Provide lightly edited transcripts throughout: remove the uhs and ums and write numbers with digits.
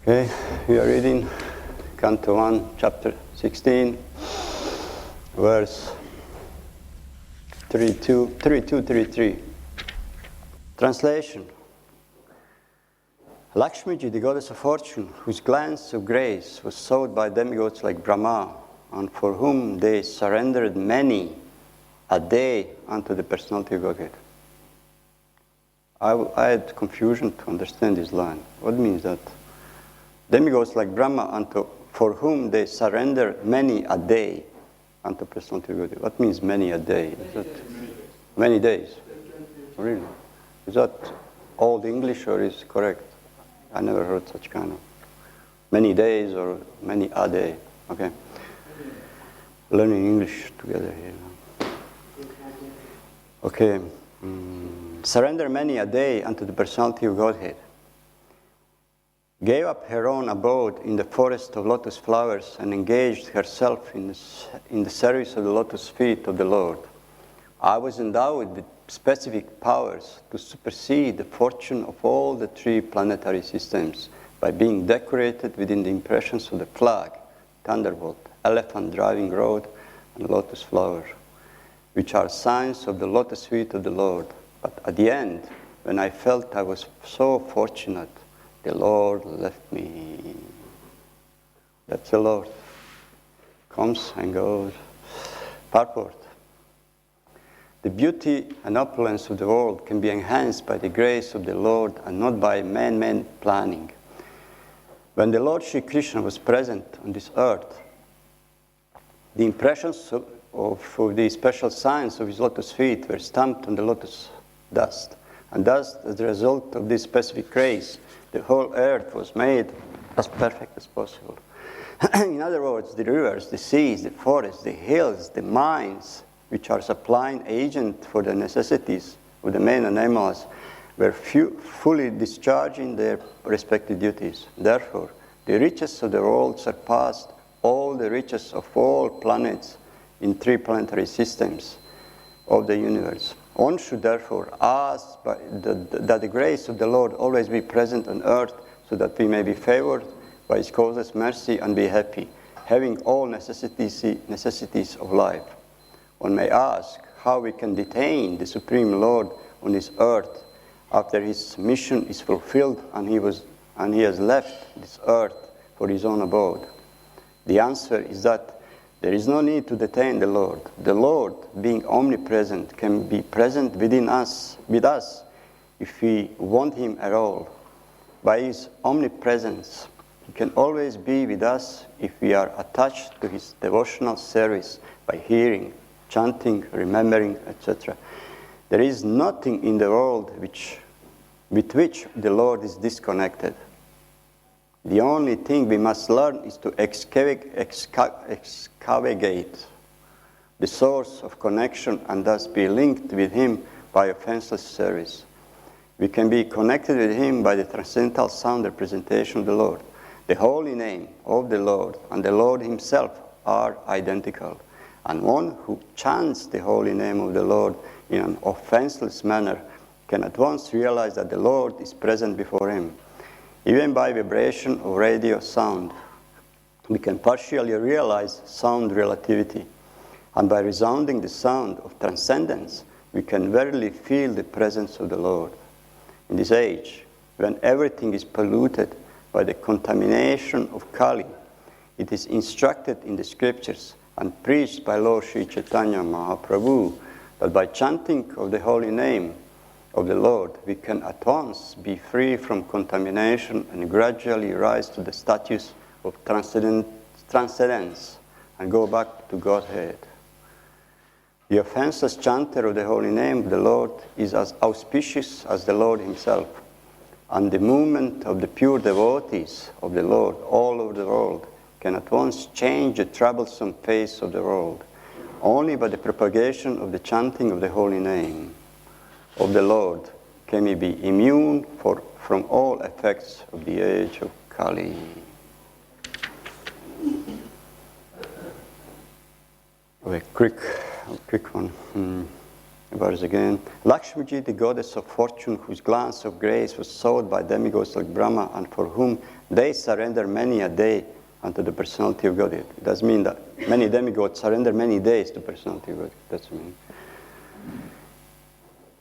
Okay, we are reading Canto 1, chapter 16, verse 32-33. Translation. Lakshmiji, the goddess of fortune, whose glance of grace was sought by demigods like Brahma, and for whom they surrendered many a day unto the personality of Godhead. I had confusion to understand this line. What means that? Demigods like Brahma, unto for whom they surrender many a day unto personality of Godhead. What means many a day? Is that many days? Really? Is that old English or is it correct? I never heard such kind of many days or many a day. Okay. Learning English together here. Okay. Surrender many a day unto the personality of Godhead. Gave up her own abode in the forest of lotus flowers and engaged herself in the service of the lotus feet of the Lord. I was endowed with specific powers to supersede the fortune of all the three planetary systems by being decorated within the impressions of the flag, thunderbolt, elephant driving road, and lotus flower, which are signs of the lotus feet of the Lord. But at the end, when I felt I was so fortunate, the Lord left me. That's the Lord. Comes and goes. Purport. The beauty and opulence of the world can be enhanced by the grace of the Lord and not by man-made planning. When the Lord Sri Krishna was present on this earth, the impressions of the special signs of his lotus feet were stamped on the lotus dust. And thus, as a result of this specific grace, the whole earth was made as perfect as possible. In other words, the rivers, the seas, the forests, the hills, the mines, which are supplying agent for the necessities of the men and animals, were fully discharging their respective duties. Therefore, the riches of the world surpassed all the riches of all planets in three planetary systems of the universe. One should therefore ask that the grace of the Lord always be present on earth so that we may be favored by his causeless mercy and be happy, having all necessities of life. One may ask how we can detain the Supreme Lord on this earth after his mission is fulfilled and he has left this earth for his own abode. The answer is that there is no need to detain the Lord. The Lord, being omnipresent, can be present with us, if we want him at all. By his omnipresence, he can always be with us if we are attached to his devotional service by hearing, chanting, remembering, etc. There is nothing in the world with which the Lord is disconnected. The only thing we must learn is to excavate the source of connection and thus be linked with him by offenseless service. We can be connected with him by the transcendental sound representation of the Lord. The holy name of the Lord and the Lord himself are identical. And one who chants the holy name of the Lord in an offenseless manner can at once realize that the Lord is present before him. Even by vibration of radio sound, we can partially realize sound relativity. And by resounding the sound of transcendence, we can verily feel the presence of the Lord. In this age, when everything is polluted by the contamination of Kali, it is instructed in the scriptures and preached by Lord Sri Chaitanya Mahaprabhu that by chanting of the holy name of the Lord, we can at once be free from contamination and gradually rise to the status of transcendence and go back to Godhead. The offenseless chanter of the holy name of the Lord is as auspicious as the Lord himself, and the movement of the pure devotees of the Lord all over the world can at once change the troublesome face of the world. Only by the propagation of the chanting of the holy name of the Lord can we be immune from all effects of the age of Kali. A quick one. verse again. Lakshmiji, the goddess of fortune, whose glance of grace was sought by demigods like Brahma, and for whom they surrender many a day unto the personality of God. It does mean that many demigods surrender many days to personality of God. That's what I mean.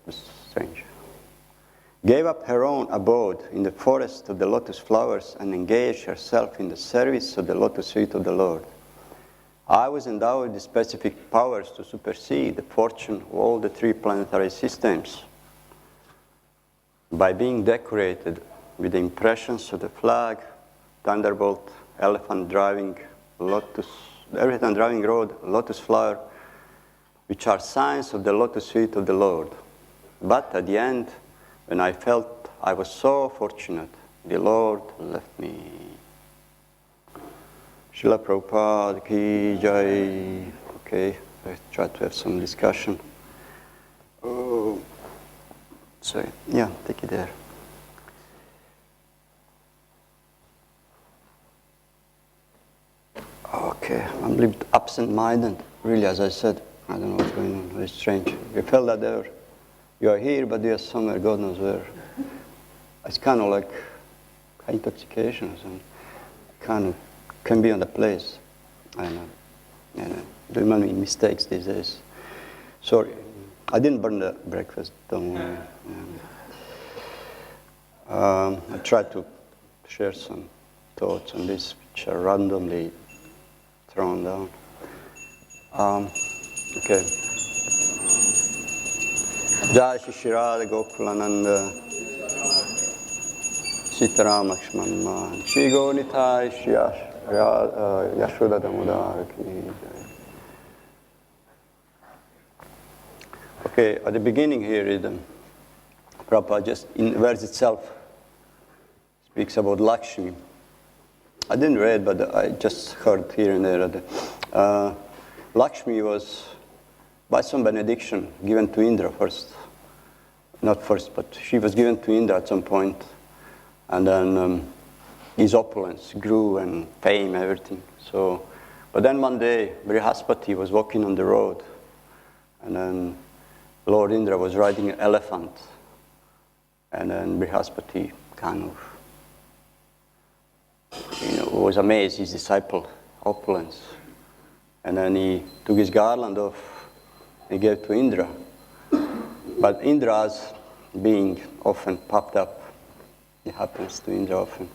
It's strange. Gave up her own abode in the forest of the lotus flowers and engaged herself in the service of the lotus feet of the Lord. I was endowed with specific powers to supersede the fortune of all the three planetary systems by being decorated with the impressions of the flag, thunderbolt, elephant driving road, lotus flower, which are signs of the lotus feet of the Lord. But at the end, when I felt I was so fortunate, the Lord left me. Srila Prabhupada ki jai. Okay, I try to have some discussion. Oh, sorry. Yeah, take it there. Okay, I'm a little bit absent-minded. Really, as I said, I don't know what's going on. Very strange. You felt that there. You are here, but you are somewhere, God knows where. It's kind of like intoxication or something. Kind of can be on the place. I know. Doing many mistakes these days. Sorry, I didn't burn the breakfast. Don't worry. I tried to share some thoughts on this, which are randomly thrown down. Okay. Jai Shri Radha Gokulananda Sitaram Lakshman Shri Gonitai Shri Yashoda Damodar Ki Jai. Okay, at the beginning here, the Prabhupada just in the verse itself speaks about Lakshmi. I didn't read, but I just heard here and there that Lakshmi was by some benediction given to Indra first. Not first, but she was given to Indra at some point. And then his opulence grew and fame, everything. So, but then one day, Brihaspati was walking on the road. And then Lord Indra was riding an elephant. And then Brihaspati kind of, was amazed, his disciple, opulence. And then he took his garland off. He gave to Indra. But Indra's being often puffed up. It happens to Indra often.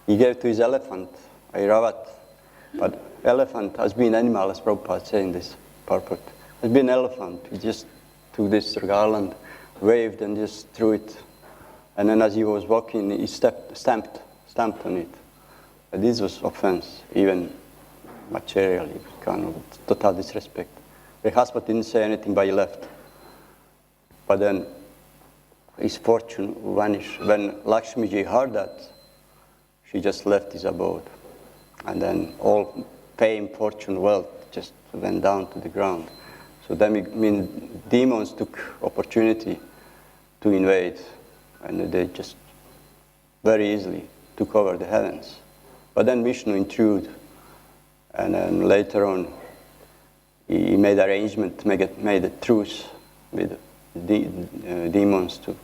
He gave to his elephant, Airavat. But elephant has been animal, as Prabhupada said in this purport. Has been elephant. He just took this garland, waved and just threw it. And then as he was walking, he stamped on it. But this was offense, even materially, kind of total disrespect. Brihaspati didn't say anything, but he left. But then his fortune vanished. When Lakshmiji heard that, she just left his abode. And then all fame, fortune, wealth just went down to the ground. So then demons took opportunity to invade, and they just very easily took over the heavens. But then Vishnu intruded, and then later on, he made arrangement, made a truce with demons to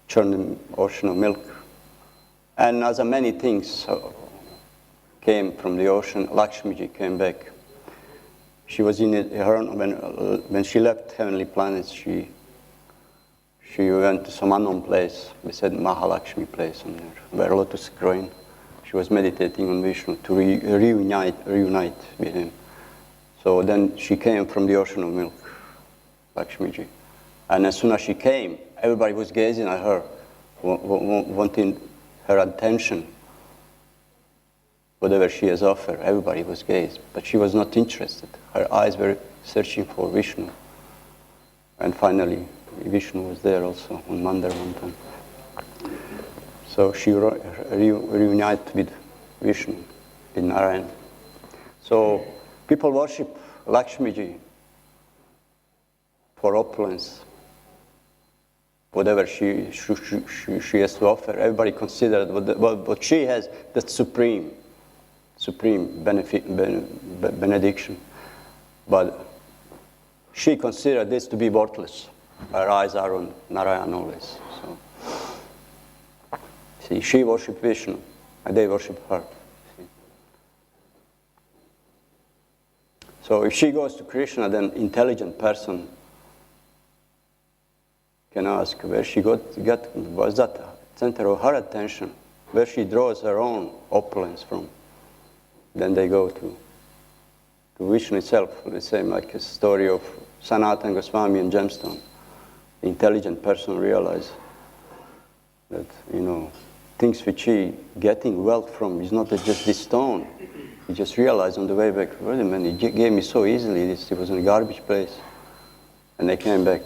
churn the ocean of milk. And as many things came from the ocean, Lakshmiji came back. She was in when she left heavenly planets, she went to some unknown place. We said Mahalakshmi place, where lotus growing. She was meditating on Vishnu to reunite with him. So then she came from the ocean of milk, Lakshmiji. And as soon as she came, everybody was gazing at her, wanting her attention. Whatever she has offered, everybody was gazing. But she was not interested. Her eyes were searching for Vishnu. And finally, Vishnu was there also on Mandar one time. So she reunited with Vishnu in Narayan. So people worship Lakshmiji for opulence. Whatever she has to offer, everybody considered what she has, that's supreme benefit, benediction. But she considered this to be worthless. Her eyes are on Narayan always. So, see, she worshipped Vishnu, and they worshipped her. See. So if she goes to Krishna, then intelligent person can ask where she got was that center of her attention, where she draws her own opulence from. Then they go to Vishnu itself, the same like a story of Sanatana Goswami and Gemstone. The intelligent person realizes that, things which he getting wealth from is not just this stone. He just realized on the way back, wait a minute, he gave me so easily this, it was in a garbage place. And they came back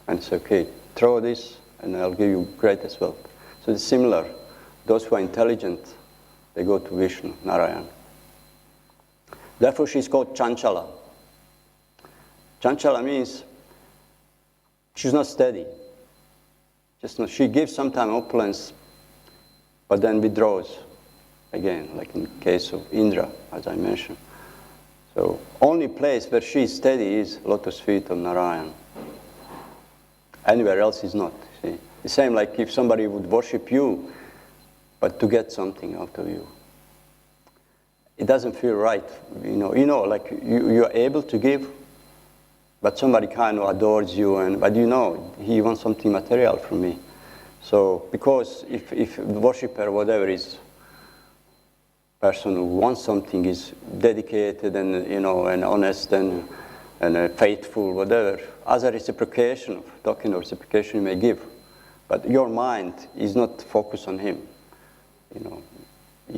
and said, okay, throw this and I'll give you greatest wealth. So it's similar. Those who are intelligent, they go to Vishnu, Narayan. Therefore, she's called Chanchala. Chanchala means she's not steady. She gives sometimes opulence, but then withdraws again, like in the case of Indra, as I mentioned. So, only place where she is steady is lotus feet of Narayan. Anywhere else is not. See? The same like if somebody would worship you, but to get something out of you. It doesn't feel right. Like you are able to give, but somebody kind of adores you, but he wants something material from me. So, because if the worshipper, whatever is, person who wants something is dedicated and, and honest and faithful, whatever, as a reciprocation, talking of reciprocation you may give, but your mind is not focused on him, you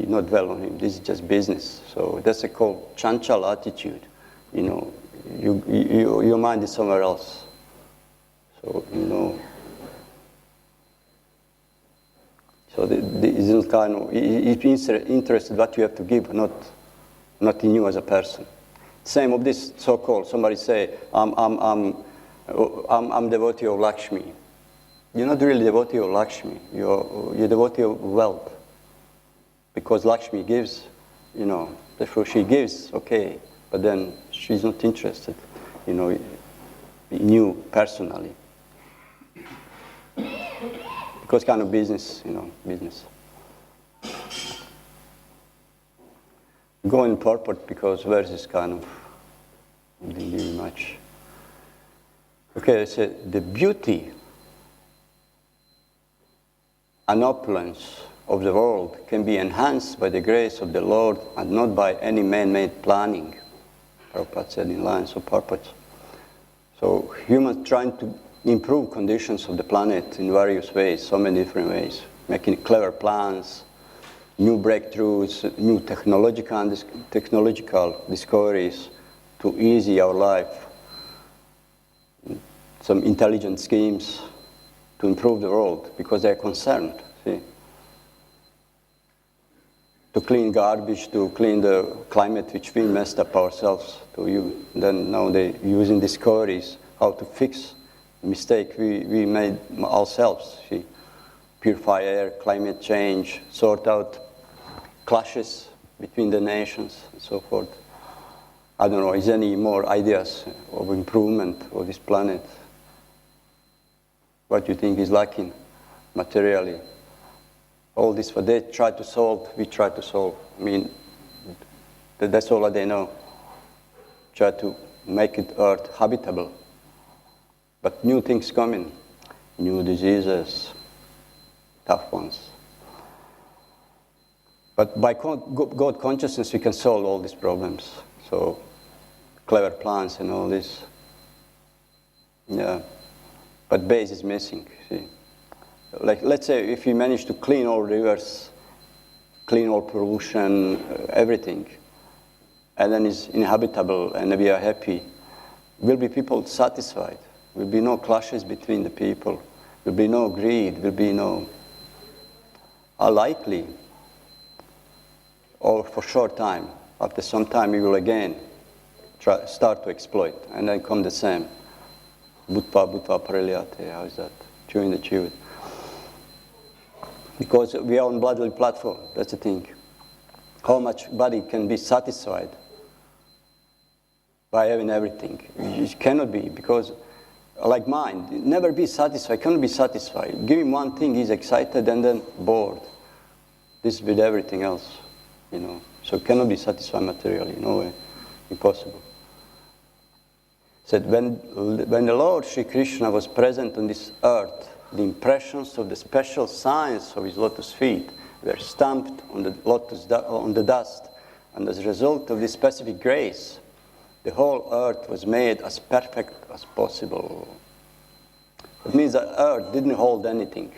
not dwell on him. This is just business. So that's called chanchala attitude. Your mind is somewhere else. So So it's kind of it's interested what you have to give, not in you as a person. Same of this so-called. Somebody say, I'm devotee of Lakshmi. You're not really devotee of Lakshmi. You're devotee of wealth. Because Lakshmi gives, therefore she gives, okay, but then she's not interested, in you personally. Because kind of business, business. Go in purport because verse is kind of, didn't give much. Okay, I said the beauty and opulence of the world can be enhanced by the grace of the Lord and not by any man-made planning. Prabhupada said in lines of purpose. So humans trying to improve conditions of the planet in various ways, so many different ways, making clever plans, new breakthroughs, new technological discoveries to ease our life, some intelligent schemes to improve the world because they're concerned, see. To clean garbage, to clean the climate which we messed up ourselves. Then now they're using discoveries how to fix the mistake we made ourselves. See? Purify air, climate change, sort out clashes between the nations, and so forth. I don't know, is any more ideas of improvement of this planet? What do you think is lacking materially? All this, what they try to solve, we try to solve. I mean, that's all that they know. Try to make it Earth habitable. But new things coming, new diseases, tough ones. But by God consciousness, we can solve all these problems. So, clever plans and all this. Yeah. But base is missing, see. Like, let's say if we manage to clean all rivers, clean all pollution, everything, and then it's inhabitable and we are happy, will be people satisfied? Will be no clashes between the people? Will be no greed? Will be no... Unlikely. Or for short time. After some time we will again start to exploit, and then come the same. Bhutva Parelyate, how is that? Chewing the chewed. Because we are on bodily platform, that's the thing. How much body can be satisfied by having everything. It cannot be, because like mind, never be satisfied, cannot be satisfied. Give him one thing, he's excited and then bored. This with everything else, you know. So cannot be satisfied materially, no way, impossible. Said when the Lord Sri Krishna was present on this earth, the impressions of the special signs of his lotus feet were stamped on the dust, and as a result of this specific grace, the whole earth was made as perfect as possible. That means that earth didn't hold anything.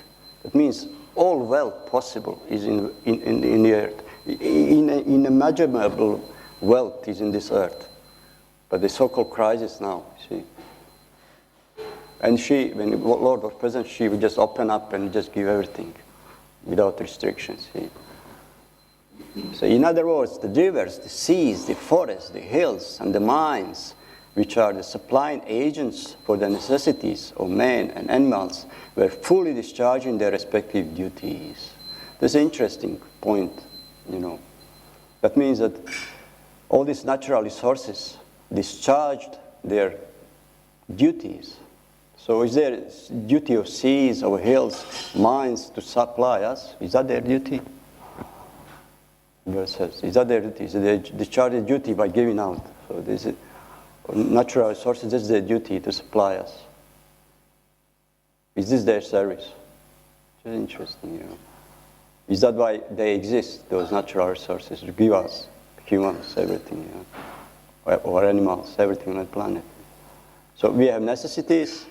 That means all wealth possible is in the earth. Unimaginable wealth is in this earth. But the so-called crisis now, see. And when the Lord was present, she would just open up and just give everything without restrictions, see. So in other words, the rivers, the seas, the forests, the hills, and the mines, which are the supplying agents for the necessities of men and animals, were fully discharging their respective duties. That's an interesting point, you know. That means that all these natural resources discharged their duties. So is there a duty of seas, of hills, mines to supply us? Is that their duty? Verse says, is that their duty? So they discharge their duty by giving out. So this is natural resources, this is their duty to supply us. Is this their service? It's interesting, you know. Is that why they exist, those natural resources, to give us, humans, everything, you know? Or animals, everything on the planet. So we have necessities,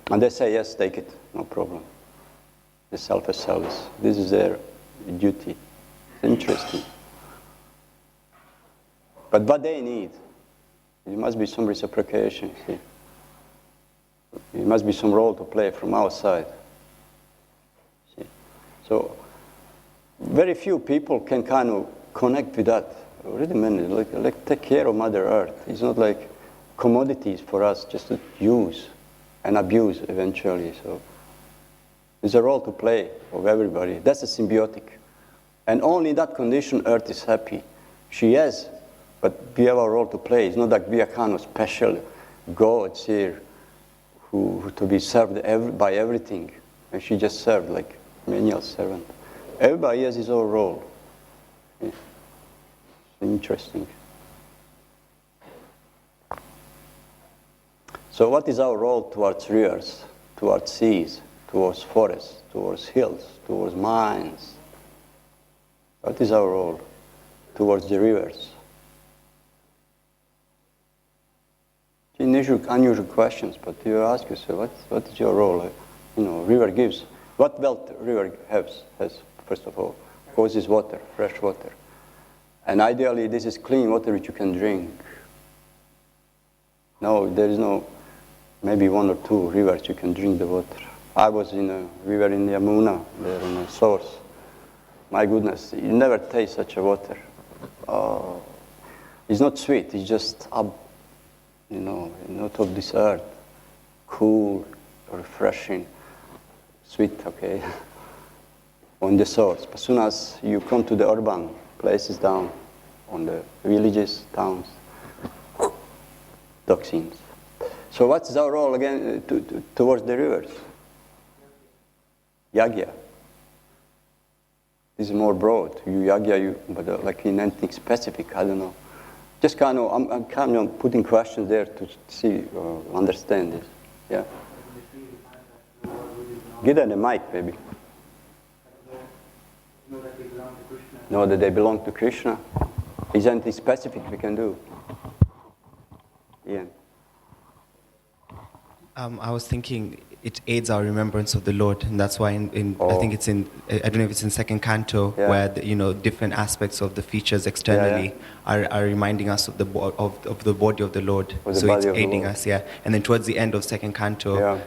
and they say, yes, take it, no problem. The selfish service. This is their duty. It's interesting. But what they need, there must be some reciprocation, see. There must be some role to play from our side. See? So very few people can kind of connect with that. Wait a minute, like take care of Mother Earth. It's not like commodities for us just to use and abuse eventually. So there's a role to play of everybody. That's a symbiotic. And only in that condition Earth is happy. She is, but we have a role to play. It's not like we are kind of special gods here who to be served by everything. And she just served like menial servant. Everybody has his own role. Yeah. Interesting. So what is our role towards rivers, towards seas, towards forests, towards hills, towards mines? What is our role towards the rivers? Unusual questions, but you ask yourself, what is your role? You know, river gives. What wealth river has, first of all? Of course, is water, fresh water. And ideally, this is clean water which you can drink. No, there is no, maybe one or two rivers you can drink the water. I was in a river in Yamuna, there on a source. My goodness, you never taste such a water. It's not sweet, it's just up, you know, not of this earth. Cool, refreshing, sweet, okay, on the source. But as soon as you come to the urban places down, on the villages, towns, toxins. So what's our role again towards the rivers? Yagya. This is more broad. You yagya, but like in anything specific, I don't know. Just kind of, I'm kind of putting questions there to see, understand this. Yeah. Give them the mic, maybe. Know that they belong to Krishna. Is anything specific we can do? Ian. I was thinking it aids our remembrance of the Lord, and that's why I think it's in, I don't know if it's in second canto, where different aspects of the features externally are reminding us of the body of the Lord. So it's aiding us, And then towards the end of second canto,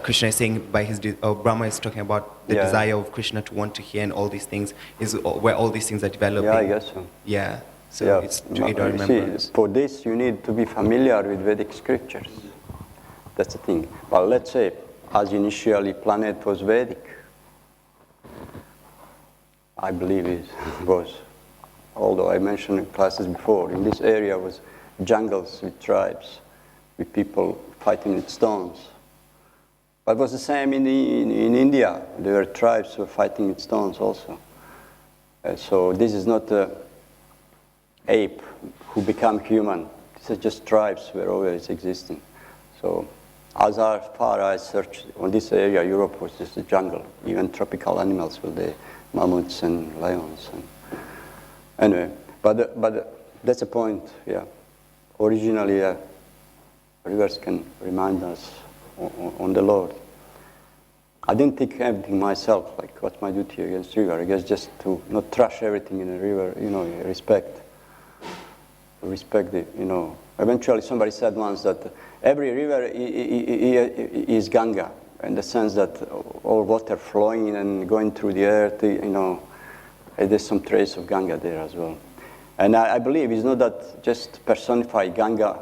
Krishna is saying Brahma is talking about the desire of Krishna to want to hear, and all these things is where all these things are developing. Yeah, I guess so. Yeah, so it's to aid our remembrance. See, for this you need to be familiar with Vedic scriptures. That's the thing. Well, let's say, as initially planet was Vedic, I believe it was. Although I mentioned in classes before, in this area was jungles with tribes, with people fighting with stones. But it was the same in India. There were tribes who were fighting with stones also. So this is not an ape who become human. These are just tribes who were always existing. So as far as I searched on this area, Europe was just a jungle. Even tropical animals were there, mammoths and lions. Anyway, but that's the point, yeah. Originally, rivers can remind us on the Lord. I didn't think everything myself, like what's my duty against river? I guess just to not trash everything in a river, respect the, Eventually somebody said once that every river is Ganga, in the sense that all water flowing and going through the earth, there's some trace of Ganga there as well. And I believe it's not that just personified Ganga,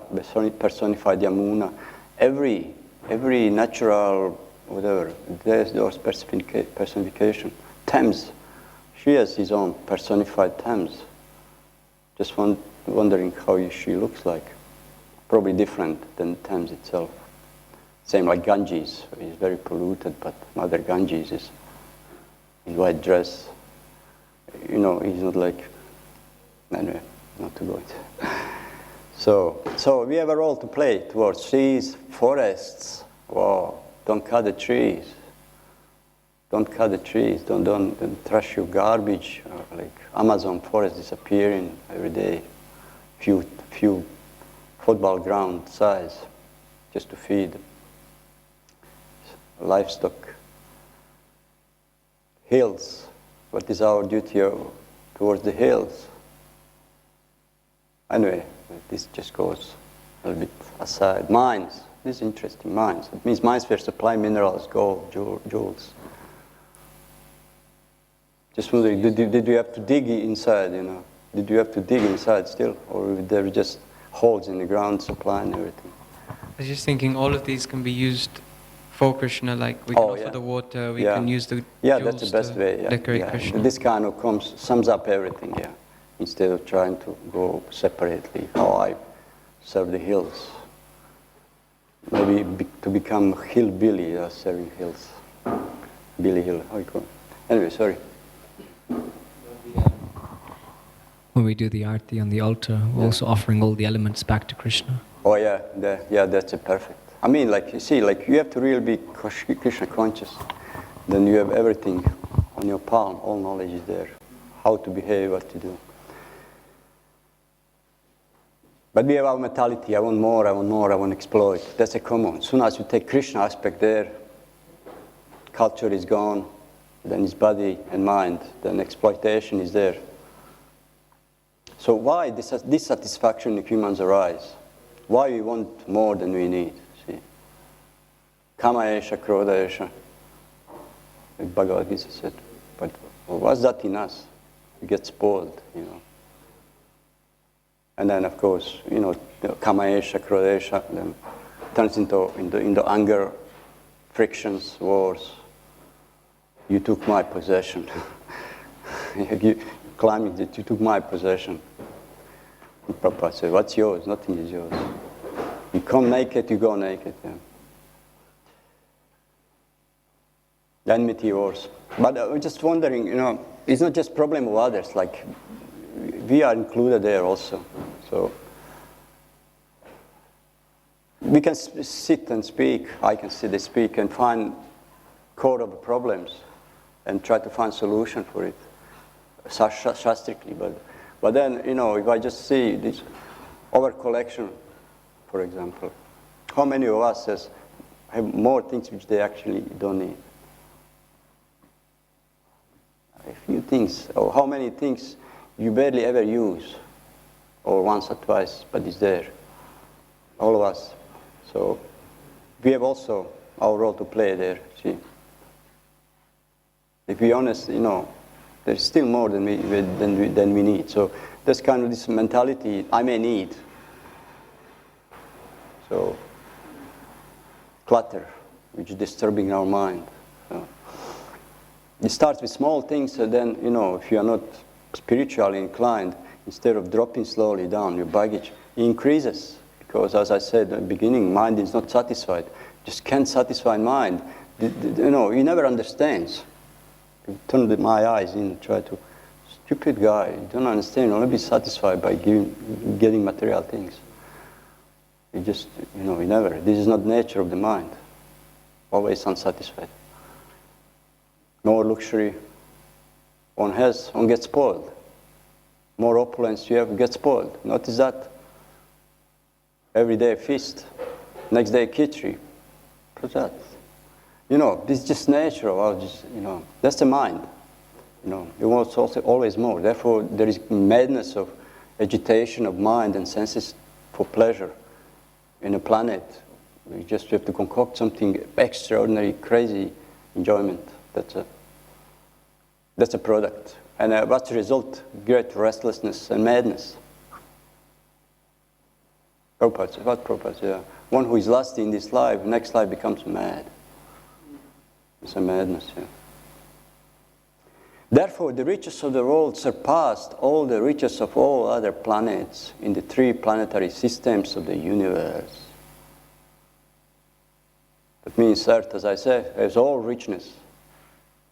personified Yamuna. Every natural, whatever, there's those personification. Thames, she has his own personified Thames. Just wondering how she looks like. Probably different than Thames itself. Same like Ganges, he's very polluted, but Mother Ganges is in white dress. He's not like, anyway, not to go into. So we have a role to play towards trees, forests. Wow, don't cut the trees. Don't cut the trees. Don't trash your garbage. Like Amazon forest disappearing every day. Few football ground size just to feed livestock. Hills. What is our duty towards the hills? Anyway, this just goes a little bit aside. Mines. This is interesting. Mines. It means mines where supply minerals, gold, jewels. Just wondering, did you have to dig inside, Did you have to dig inside still? Or were there just holes in the ground supplying everything? I was just thinking all of these can be used for Krishna, like we can offer the water, we can use the jewels that's the best way, decorate Krishna. This kind of sums up everything, instead of trying to go separately, how I serve the hills. Maybe to become hillbilly, serving hills. Billy Hill, how you call it? Anyway, sorry. When we do the arti on the altar, we're also offering all the elements back to Krishna. Oh yeah, that's perfect. I mean, like you see, like you have to really be Krishna conscious. Then you have everything on your palm. All knowledge is there. How to behave, what to do. But we have our mentality. I want more. I want to exploit. That's a common. As soon as you take Krishna aspect there, culture is gone. Then it's body and mind. Then exploitation is there. So why dissatisfaction in humans arise? Why we want more than we need? See, Kama esha, Krodha esha. Like Bhagavad Gita said. But what's that in us? We get spoiled, And then, of course, Kama esha, Krodha esha, then turns into anger, frictions, wars. You took my possession. Climbing that you took my possession. And Prabhupada said, what's yours? Nothing is yours. You come naked, you go naked. The enmity wars. But I'm just wondering, it's not just problem of others, like we are included there also. So we can sit and speak, I can sit and speak and find core of the problems and try to find solution for it. Shastrically, but then, if I just see this over collection, for example, how many of us have more things which they actually don't need? A few things, or how many things you barely ever use, or once or twice, but it's there. All of us. So we have also our role to play there. See, if we're honest, there's still more than we need. So that's kind of this mentality I may need. So clutter, which is disturbing our mind. So it starts with small things, and then if you are not spiritually inclined, instead of dropping slowly down your baggage, increases. Because as I said at the beginning, mind is not satisfied. Just can't satisfy mind. You know, he never understands. You turn my eyes in and try to, stupid guy, you don't understand, only be satisfied by getting material things. You just, you know, you never, this is not nature of the mind. Always unsatisfied. More luxury one has, one gets spoiled. More opulence you have, get spoiled. Notice that. Every day a feast, next day a khichdi. What's that? You know, this is just nature of our, just, you know, that's the mind. You know, it wants also always more. Therefore, there is madness of agitation of mind and senses for pleasure in a planet. We just have to concoct something extraordinary, crazy enjoyment. That's a product. And what's the result? Great restlessness and madness. Prabhupada, yeah. One who is lost in this life, next life becomes mad. It's a madness, yeah. Therefore, the riches of the world surpassed all the riches of all other planets in the 3 planetary systems of the universe. That means Earth, as I said, has all richness.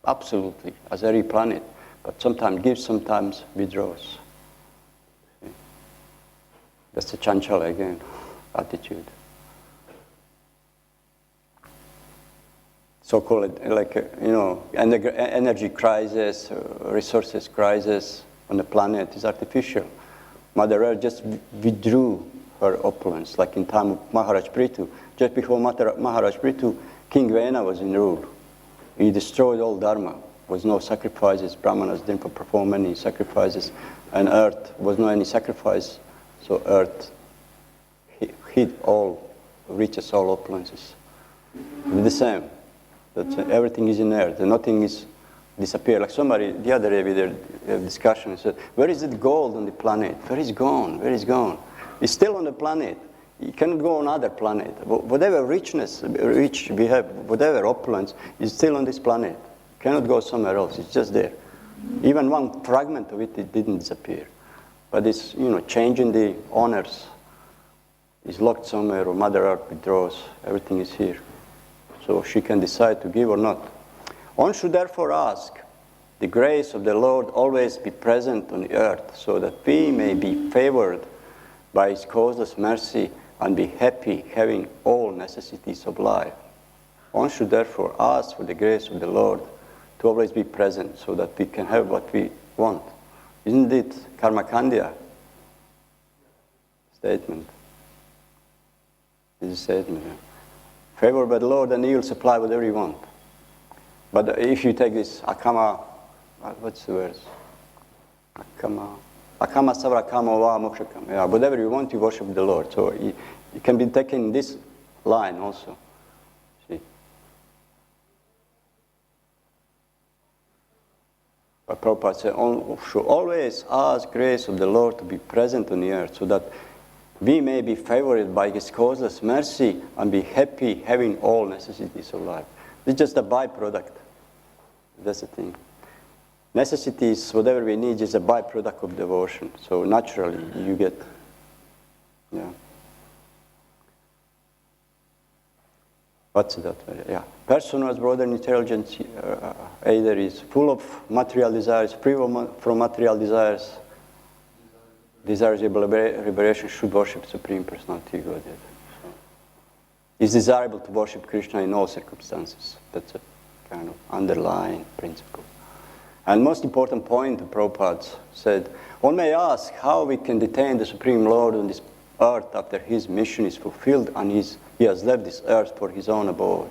Absolutely, as every planet. But sometimes gives, sometimes withdraws. That's the chanchala again, attitude. So-called, like, you know, energy crisis, resources crisis on the planet is artificial. Mother Earth just withdrew her opulence, like in time of Maharaj Prithu. Just before Maharaj Prithu, King Vena was in rule. He destroyed all dharma. There was no sacrifices. Brahmanas didn't perform any sacrifices. And Earth was no any sacrifice. So Earth hid all riches, all opulences. It's the same. That everything is in Earth. And nothing is disappeared. Like somebody the other day with their discussion said, "Where is it gold on the planet? Where is gone? Where is gone? It's still on the planet. You cannot go on other planet. Whatever richness, rich we have, whatever opulence is still on this planet. Cannot go somewhere else. It's just there. Even one fragment of it didn't disappear. But it's, you know, changing the owners. It's locked somewhere, or Mother Earth withdraws. Everything is here. So she can decide to give or not. One should therefore ask the grace of the Lord always be present on the earth, so that we may be favored by His causeless mercy and be happy having all necessities of life. One should therefore ask for the grace of the Lord to always be present, so that we can have what we want. Isn't it Karmakandya statement? This is a statement. Yeah. Favored by the Lord, and He will supply whatever you want. But if you take this akama, what's the verse? Akama savrakama va mokshakam. Yeah, whatever you want, you worship the Lord. So it can be taken in this line also. See. But Prabhupada said, should always ask grace of the Lord to be present on the earth, so that we may be favored by His causeless mercy and be happy having all necessities of life. It's just a byproduct. That's the thing. Necessities, whatever we need, is a byproduct of devotion. So naturally, you get, yeah. What's that? Yeah. Person who has broader intelligence either is full of material desires, free from material desires, desirable liberation, should worship Supreme Personality of Godhead. So, it's desirable to worship Krishna in all circumstances. That's a kind of underlying principle. And most important point, the Prabhupada said, one may ask how we can detain the Supreme Lord on this earth after His mission is fulfilled and He has left this earth for His own abode.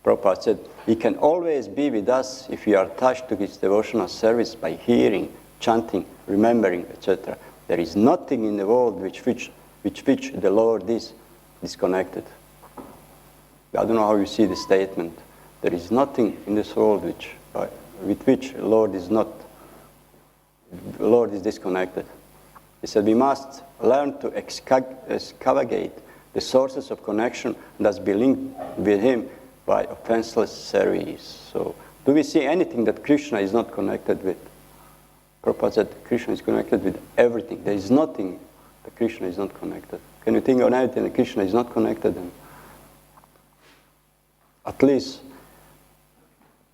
Prabhupada said, He can always be with us if we are attached to His devotional service by hearing, chanting, remembering, etc. There is nothing in the world which the Lord is disconnected. I don't know how you see the statement. There is nothing in this world with which the Lord is disconnected. He said we must learn to excavate the sources of connection and thus be linked with Him by offenseless service. So, do we see anything that Krishna is not connected with? Prabhupada said Krishna is connected with everything. There is nothing that Krishna is not connected. Can you think of anything that Krishna is not connected in? At least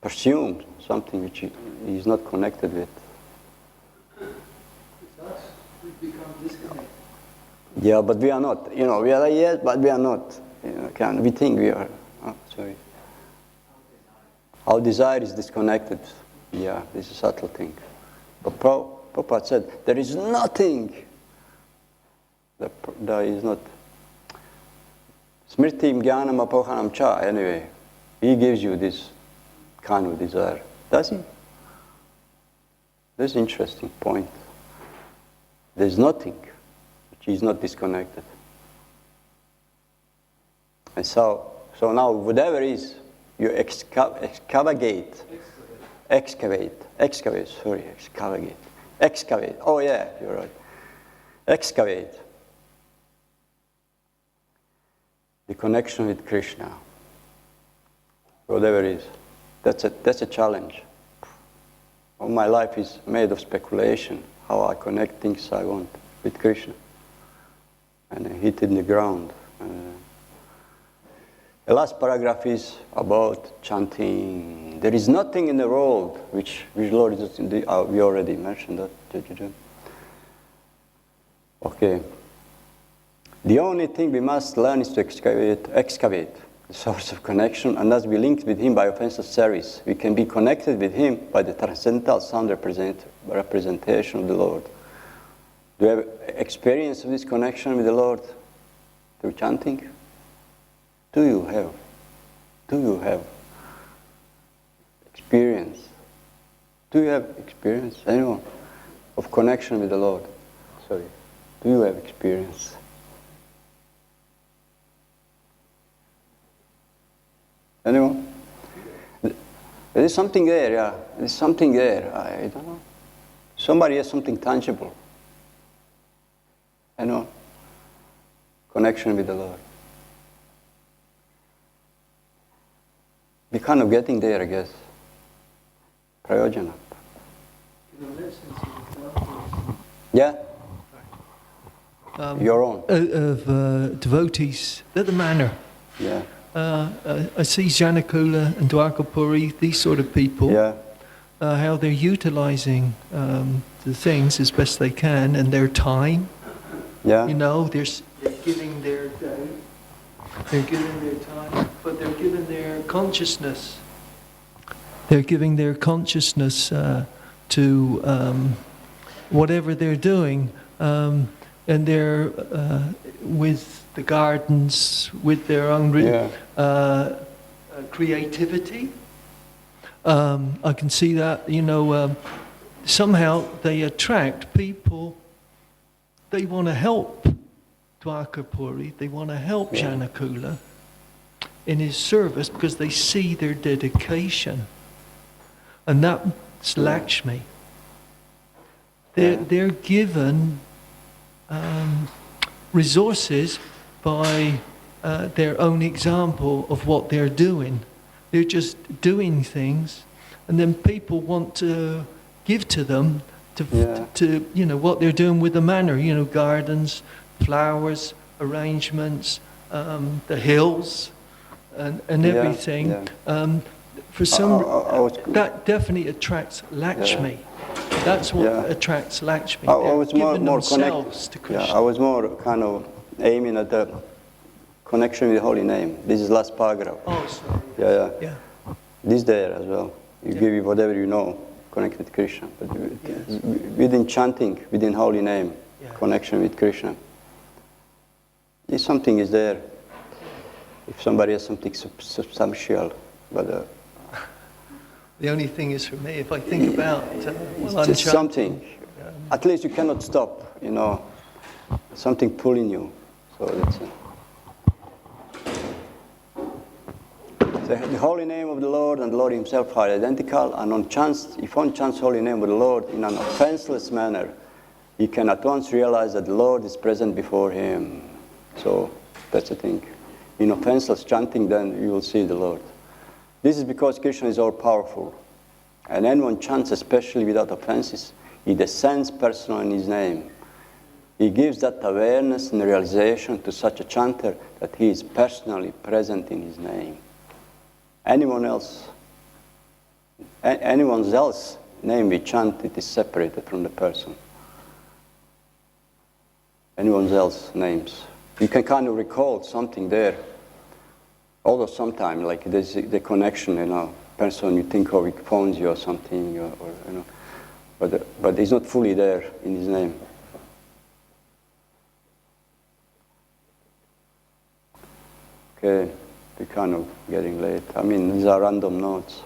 presume something which he is not connected with. Yeah, but we are not. We are like, yes, but we are not. We think we are. Oh, sorry. Our desire is disconnected. Yeah, this is a subtle thing. But Prabhupada said, there is nothing that is not. Smritim jnanam apohanam cha. Anyway, he gives you this kind of desire. Does he? That's an interesting point. There's nothing which is not disconnected. And so now whatever is, you excavate. Oh yeah, you're right. Excavate the connection with Krishna. Whatever it is. That's a challenge. All my life is made of speculation, how I connect things I want with Krishna. And I hit it in the ground. The last paragraph is about chanting. There is nothing in the world which Lord is in we already mentioned that. Okay. The only thing we must learn is to excavate the source of connection, and thus be linked with Him by offensive service. We can be connected with Him by the transcendental sound representation of the Lord. Do you have experience of this connection with the Lord through chanting? Do you have experience? Do you have experience, anyone, of connection with the Lord? Sorry. Do you have experience? Anyone? There is something there, yeah. There is something there. I don't know. Somebody has something tangible. Connection with the Lord. We're kind of getting there, I guess. Prayojana. Yeah? Your own. Of devotees at the manor. Yeah. I see Janakula and Dwarkapuri, these sort of people, yeah. How they're utilizing the things as best they can and their time. Yeah. They're giving their day, they're giving their time, but they're giving their consciousness. They're giving their consciousness to whatever they're doing, and they're with the gardens, with their own creativity. I can see that, somehow they attract people. They want to help Dwarkapuri, they want to help Janakula in his service because they see their dedication. And that's Lakshmi. They're given resources by their own example of what they're doing. They're just doing things, and then people want to give to them to what they're doing with the manor. Gardens, flowers, arrangements, the hills, and everything. For some, that definitely attracts Lakshmi. That's what attracts Lakshmi. I was more connected to Krishna. I was more kind of aiming at the connection with the holy name. This is last paragraph. Oh, sorry. Yeah. This there as well. You give you whatever you know, connected with Krishna. But within chanting, within holy name, connection with Krishna. If something is there, if somebody has something substantial, but the only thing is for me, if I think about it's something. At least you cannot stop. Something pulling you. So that's it. The holy name of the Lord and the Lord Himself are identical, and if one chants holy name of the Lord in an offenseless manner, he can at once realize that the Lord is present before him. So that's the thing. In offenseless chanting, then you will see the Lord. This is because Krishna is all-powerful. And anyone chants, especially without offenses, he descends personally in His name. He gives that awareness and realization to such a chanter that he is personally present in his name. Anyone's else name we chant, it is separated from the person. Anyone's else names. You can kind of recall something there. Although sometimes, like there's the connection, person you think of, it phones you or something, but it's not fully there in his name. Okay, we're kind of getting late. I mean, these are random notes.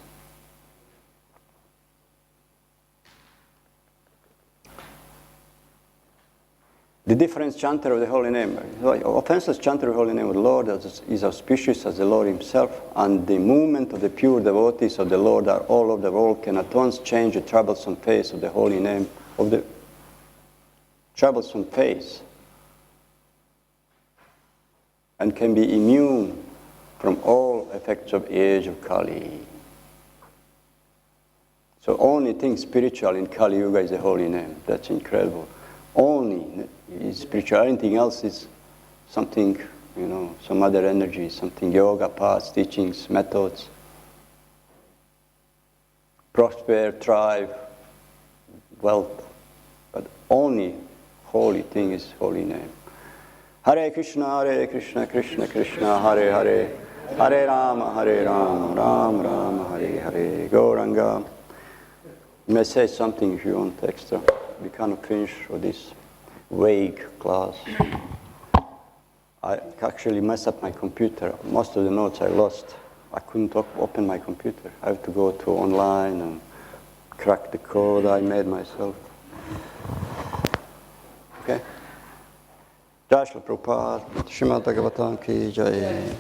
The different chanter of the holy name. Offenseless chanter of the holy name of the Lord is auspicious as the Lord himself, and the movement of the pure devotees of the Lord are all over the world, can at once change the troublesome face of the holy name, of the troublesome face, and can be immune from all effects of age of Kali. So only thing spiritual in Kali Yuga is the holy name. That's incredible. Only is spiritual. Anything else is something, some other energy, something yoga, paths, teachings, methods. Prosper, thrive, wealth. But only holy thing is holy name. Hare Krishna, Krishna Krishna, Hare Hare, Hare Rama, Ram Rama, Hare Hare. Gauranga. You may say something if you want extra. We cannot finish with this vague class. I actually messed up my computer. Most of the notes I lost. I couldn't open my computer. I have to go to online and crack the code I made myself. Okay? Jai Shri Prabhupada, Srimad Bhagavatam Ki Jai.